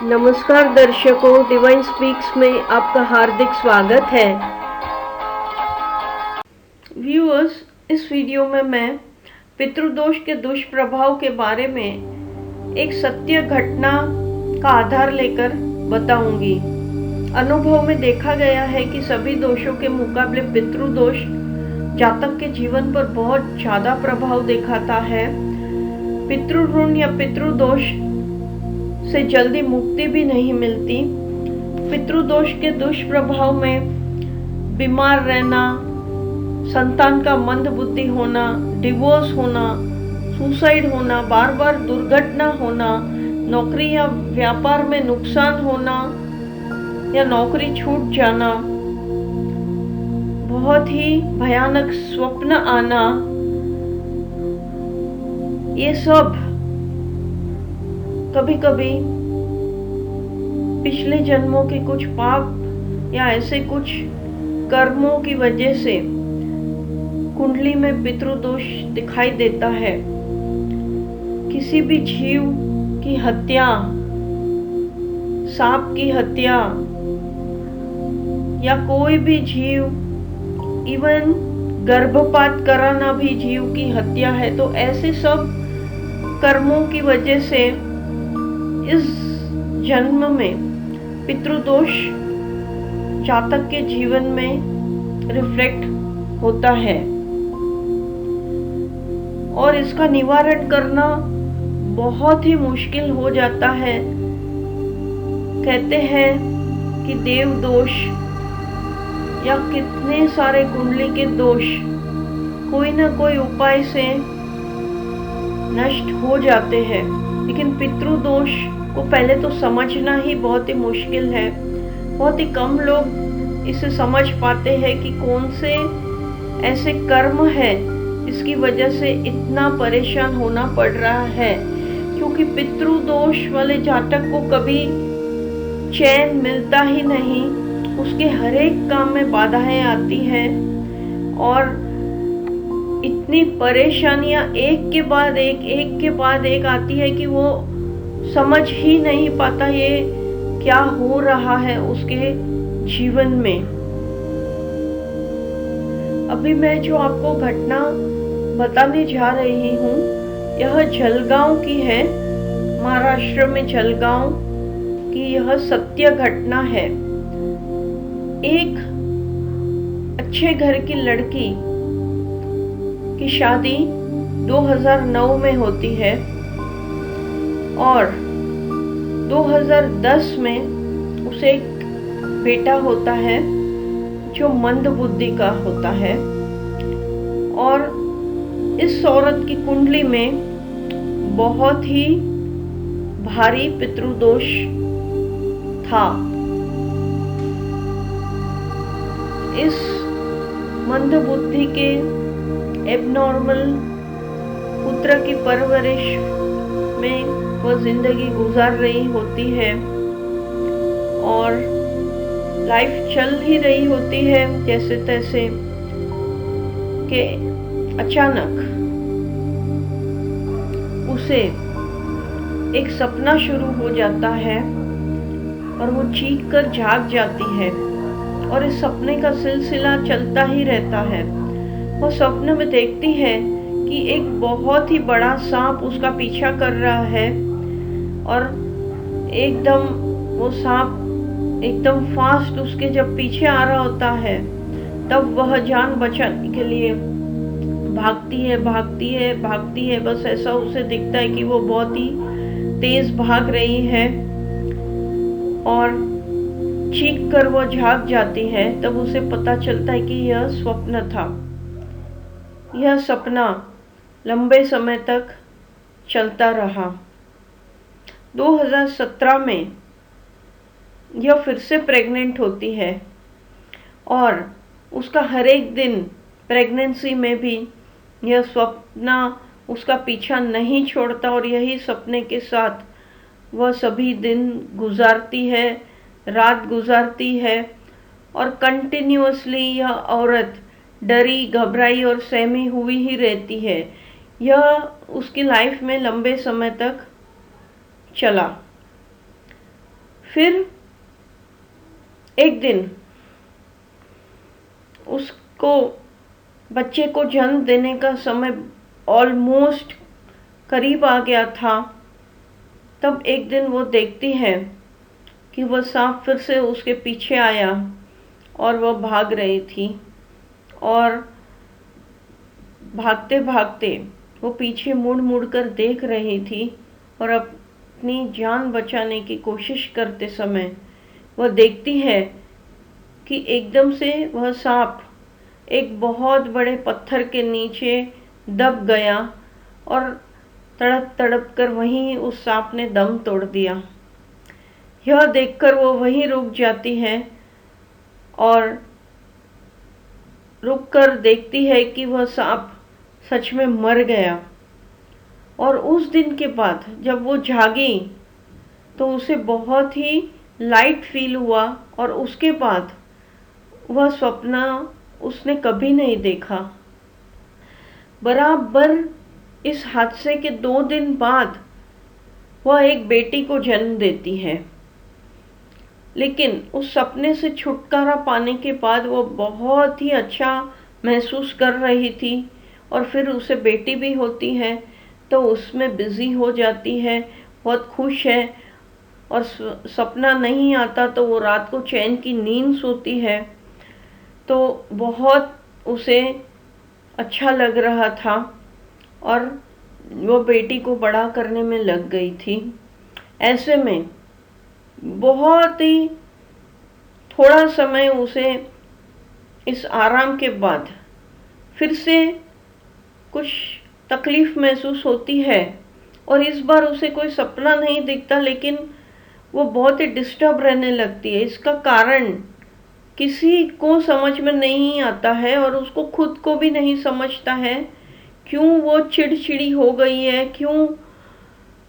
नमस्कार दर्शकों, divine speaks में आपका हार्दिक स्वागत है। व्यूअर्स, इस वीडियो में मैं पितृदोष के दुष्प्रभाव के बारे में एक सत्य घटना का आधार लेकर बताऊंगी। अनुभव में देखा गया है कि सभी दोषों के मुकाबले पितृदोष जातक के जीवन पर बहुत ज़्यादा प्रभाव दिखाता है। पितृऋण या पितृदोष से जल्दी मुक्ति भी नहीं मिलती। पितृदोष के दुष्प्रभाव में बीमार रहना, संतान का मंद बुद्धि होना, डिवोर्स होना, सुसाइड होना, बार बार दुर्घटना होना, नौकरी या व्यापार में नुकसान होना या नौकरी छूट जाना, बहुत ही भयानक स्वप्न आना, ये सब कभी कभी पिछले जन्मों के कुछ पाप या ऐसे कुछ कर्मों की वजह से कुंडली में पितृदोष दिखाई देता है। किसी भी जीव की हत्या, सांप की हत्या या कोई भी जीव, इवन गर्भपात कराना भी जीव की हत्या है। तो ऐसे सब कर्मों की वजह से इस जन्म में पितृदोष जातक के जीवन में रिफ्लेक्ट होता है और इसका निवारण करना बहुत ही मुश्किल हो जाता है। कहते हैं कि देव दोष या कितने सारे कुंडली के दोष कोई ना कोई उपाय से नष्ट हो जाते हैं, लेकिन पितृदोष को पहले तो समझना ही बहुत ही मुश्किल है। बहुत ही कम लोग इसे समझ पाते हैं कि कौन से ऐसे कर्म है जिसकी वजह से इतना परेशान होना पड़ रहा है। क्योंकि पितृदोष वाले जातक को कभी चैन मिलता ही नहीं, उसके हर एक काम में बाधाएं आती हैं और इतनी परेशानियां एक के बाद एक आती है कि वो समझ ही नहीं पाता ये क्या हो रहा है उसके जीवन में। अभी मैं जो आपको घटना बताने जा रही हूँ, यह जलगांव की है, महाराष्ट्र में जलगांव की यह सत्य घटना है। एक अच्छे घर की लड़की की शादी 2009 में होती है और 2010 में उसे एक बेटा होता है जो मंद बुद्धि का होता है। और इस औरत की कुंडली में बहुत ही भारी पितृदोष था। इस मंद बुद्धि के एबनॉर्मल पुत्र की परवरिश में वह जिंदगी गुजार रही होती है और लाइफ चल ही रही होती है जैसे तैसे कि अचानक उसे एक सपना शुरू हो जाता है और वो चीख कर जाग जाती है और इस सपने का सिलसिला चलता ही रहता है। वो स्वप्न में देखती है कि एक बहुत ही बड़ा सांप उसका पीछा कर रहा है और एकदम वो सांप एकदम फास्ट उसके जब पीछे आ रहा होता है तब वह जान बचाने के लिए भागती है। बस ऐसा उसे दिखता है कि वो बहुत ही तेज भाग रही है और चीख कर वो जाग जाती है। तब उसे पता चलता है कि यह स्वप्न था। यह सपना लंबे समय तक चलता रहा। 2017 में यह फिर से प्रेग्नेंट होती है और उसका हर एक दिन प्रेगनेंसी में भी यह स्वप्न उसका पीछा नहीं छोड़ता और यही सपने के साथ वह सभी दिन गुजारती है, रात गुजारती है और कंटिन्यूअसली यह औरत डरी, घबराई और सहमी हुई ही रहती है। यह उसकी लाइफ में लंबे समय तक चला। फिर एक दिन उसको बच्चे को जन्म देने का समय ऑलमोस्ट करीब आ गया था। तब एक दिन वो देखती है कि वह सांप फिर से उसके पीछे आया और वह भाग रही थी, और भागते भागते वो पीछे मुड़ मुड़ कर देख रही थी, और अपनी जान बचाने की कोशिश करते समय वह देखती है कि एकदम से वह सांप एक बहुत बड़े पत्थर के नीचे दब गया, और तड़प तड़प कर वहीं उस सांप ने दम तोड़ दिया। यह देखकर वो वहीं रुक जाती है और रुक कर देखती है कि वह सांप सच में मर गया। और उस दिन के बाद जब वो जागी तो उसे बहुत ही लाइट फील हुआ, और उसके बाद वह सपना उसने कभी नहीं देखा। बराबर इस हादसे के 2 दिन बाद वह एक बेटी को जन्म देती है, लेकिन उस सपने से छुटकारा पाने के बाद वो बहुत ही अच्छा महसूस कर रही थी, और फिर उसे बेटी भी होती है तो उसमें बिजी हो जाती है, बहुत खुश है, और सपना नहीं आता तो वो रात को चैन की नींद सोती है। तो बहुत उसे अच्छा लग रहा था, और वो बेटी को बड़ा करने में लग गई थी। ऐसे में बहुत ही थोड़ा समय उसे इस आराम के बाद फिर से कुछ तकलीफ महसूस होती है, और इस बार उसे कोई सपना नहीं दिखता, लेकिन वो बहुत ही डिस्टर्ब रहने लगती है। इसका कारण किसी को समझ में नहीं आता है, और उसको खुद को भी नहीं समझता है क्यों वो चिड़चिड़ी हो गई है, क्यों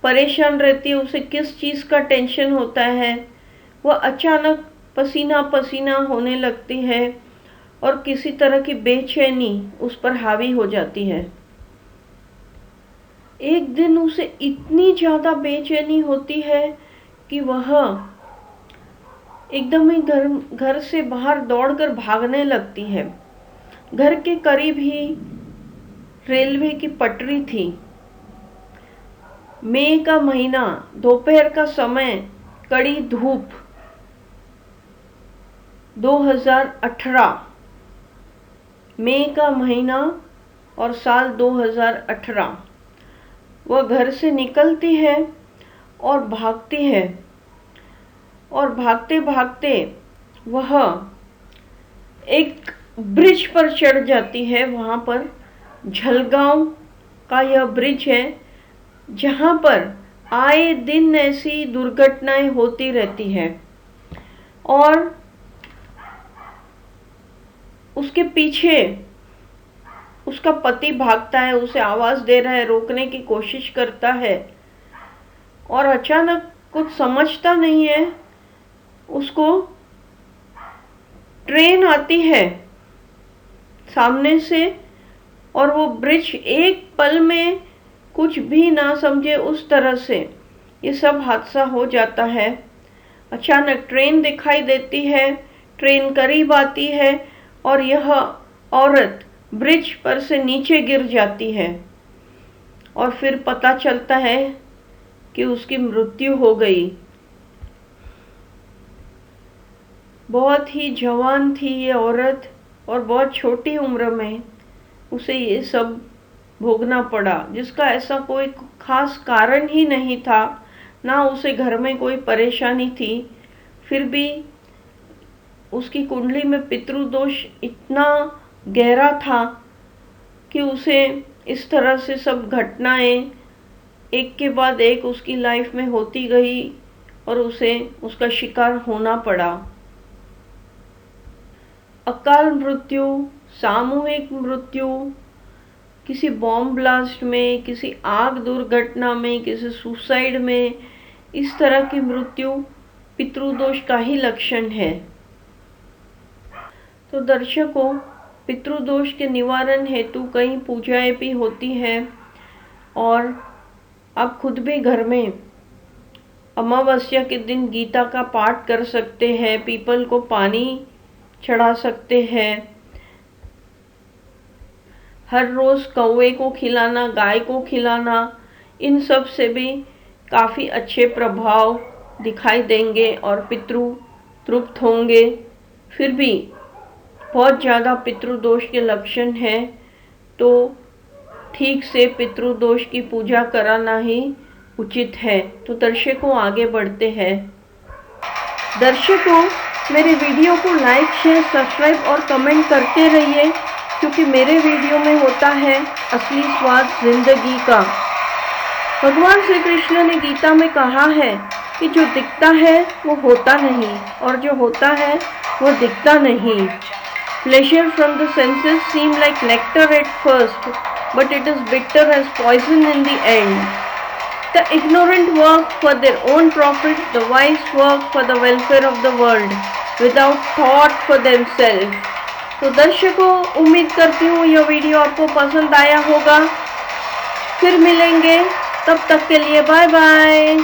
परेशान रहती है, उसे किस चीज़ का टेंशन होता है। वह अचानक पसीना पसीना होने लगती है, और किसी तरह की बेचैनी उस पर हावी हो जाती है। एक दिन उसे इतनी ज़्यादा बेचैनी होती है कि वह एकदम ही घर से बाहर दौड़कर भागने लगती है। घर के करीब ही रेलवे की पटरी थी। मई का महीना, दोपहर का समय, कड़ी धूप, 2018, मई का महीना और साल 2018। वह घर से निकलती है और भागती है, और भागते भागते वह एक ब्रिज पर चढ़ जाती है। वहाँ पर झलगांव का यह ब्रिज है, जहाँ पर आए दिन ऐसी दुर्घटनाएं होती रहती हैं, और उसके पीछे उसका पति भागता है, उसे आवाज़ दे रहा है, रोकने की कोशिश करता है, और अचानक कुछ समझता नहीं है, उसको ट्रेन आती है सामने से, और वो ब्रिज एक पल में कुछ भी ना समझे उस तरह से ये सब हादसा हो जाता है। अचानक ट्रेन दिखाई देती है, ट्रेन करीब आती है, और यह औरत ब्रिज पर से नीचे गिर जाती है, और फिर पता चलता है कि उसकी मृत्यु हो गई। बहुत ही जवान थी ये औरत, और बहुत छोटी उम्र में उसे ये सब भोगना पड़ा, जिसका ऐसा कोई खास कारण ही नहीं था, ना उसे घर में कोई परेशानी थी। फिर भी उसकी कुंडली में पितृदोष इतना गहरा था कि उसे इस तरह से सब घटनाएं एक के बाद एक उसकी लाइफ में होती गई, और उसे उसका शिकार होना पड़ा। अकाल मृत्यु, सामूहिक मृत्यु, किसी बॉम्ब ब्लास्ट में, किसी आग दुर्घटना में, किसी सुसाइड में, इस तरह की मृत्यु पितृदोष का ही लक्षण है। तो दर्शकों, पितृदोष के निवारण हेतु कई पूजाएं भी होती हैं, और आप खुद भी घर में अमावस्या के दिन गीता का पाठ कर सकते हैं, पीपल को पानी चढ़ा सकते हैं। हर रोज़ कौवे को खिलाना, गाय को खिलाना, इन सब से भी काफ़ी अच्छे प्रभाव दिखाई देंगे और पितृ तृप्त होंगे। फिर भी बहुत ज़्यादा पितृदोष के लक्षण हैं तो ठीक से पितृदोष की पूजा कराना ही उचित है। तो दर्शकों, आगे बढ़ते हैं। दर्शकों, मेरे वीडियो को लाइक, शेयर, सब्सक्राइब और कमेंट करते रहिए, क्योंकि मेरे वीडियो में होता है असली स्वाद जिंदगी का। भगवान श्री कृष्ण ने गीता में कहा है कि जो दिखता है वो होता नहीं और जो होता है वो दिखता नहीं। Pleasure from the senses seem like nectar at first, but it is bitter as poison in the end. The ignorant work for their own profit, the wise work for the welfare of the world, without thought for themselves. तो दर्शकों, उम्मीद करती हूँ यह video आपको पसंद आया होगा। फिर मिलेंगे, तब तक के लिए बाय बाय।